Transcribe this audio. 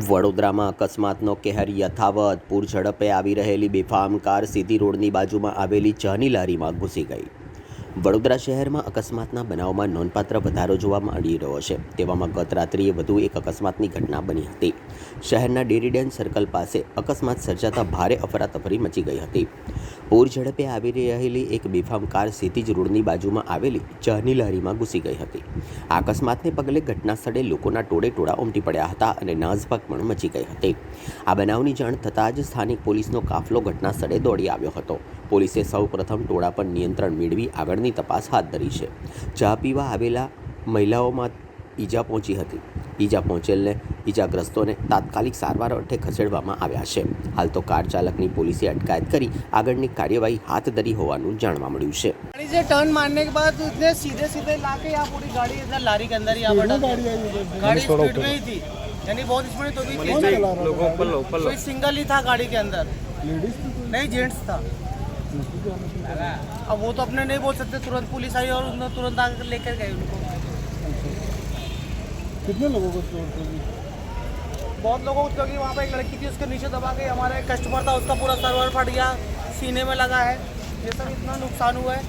વડોદરામાં અકસ્માતનો કહેર યથાવત. પૂર ઝડપે આવી રહેલી બેફામ કાર સીધી રોડની બાજુમાં આવેલી ચાની લારીમાં ઘૂસી ગઈ. વડોદરા શહેરમાં અકસ્માતના બનાવમાં નોંધપાત્ર વધારો જોવા મળી રહ્યો છે. તેવામાં ગત રાત્રિએ વધુ એક અકસ્માતની ઘટના બની હતી. શહેરના ડેરીડેન સર્કલ પાસે અકસ્માત સર્જાતા ભારે અફરાતફરી મચી ગઈ હતી. પૂર ઝડપે આવી રહેલી એક બેફામ કાર સીધી જ રોડની બાજુમાં આવેલી ચાની લારીમાં ઘૂસી ગઈ હતી. આ અકસ્માતને પગલે ઘટના સ્થળે લોકોના ટોળે ઉમટી પડ્યા હતા અને નાસભાગ પણ મચી ગઈ હતી. આ બનાવની જાણ થતાં જ સ્થાનિક પોલીસનો કાફલો ઘટના સ્થળે દોડી આવ્યો હતો. પોલીસે સૌ પ્રથમ ટોળા પર નિયંત્રણ મેળવી આગળની તપાસ હાથ ધરી છે. ચા પીવા આવેલા મહિલાઓમાં ઈજા પહોંચી હતી. ઈજા પહોંચેલને ઈજાગ્રસ્તોને તાત્કાલિક સારવાર અર્થે ખસેડવામાં આવ્યા છે. હાલ તો કાર ચાલકની પોલીસે અટકાયત કરી આગળની કાર્યવાही हाथ धरी होवानुं जानवा मळ्युं छे. गाड़ी से टर्न मारने के बाद उसने सीधे सीधे लाके यहाँ पूरी गाड़ी इधर लारी के अंदर यहाँ पर गाड़ी स्पीड में ही थी, यानी बहुत स्पीड तो भी कोई सिंगल ही था गाड़ी के अंदर, नहीं जेंट्स था. अब वो तो अपने नहीं बोल सकते. तुरंत पुलिस आई और उन्होंने तुरंत आकर लेकर गए उनको. कितने लोगों को चोट लगी? बहुत लोगों को, क्योंकि वहाँ पे एक लड़की थी उसके नीचे दबा के हमारा एक कस्टमर था उसका पूरा सर्वर फट गया, सीने में लगा है. ये सब इतना नुकसान हुआ है.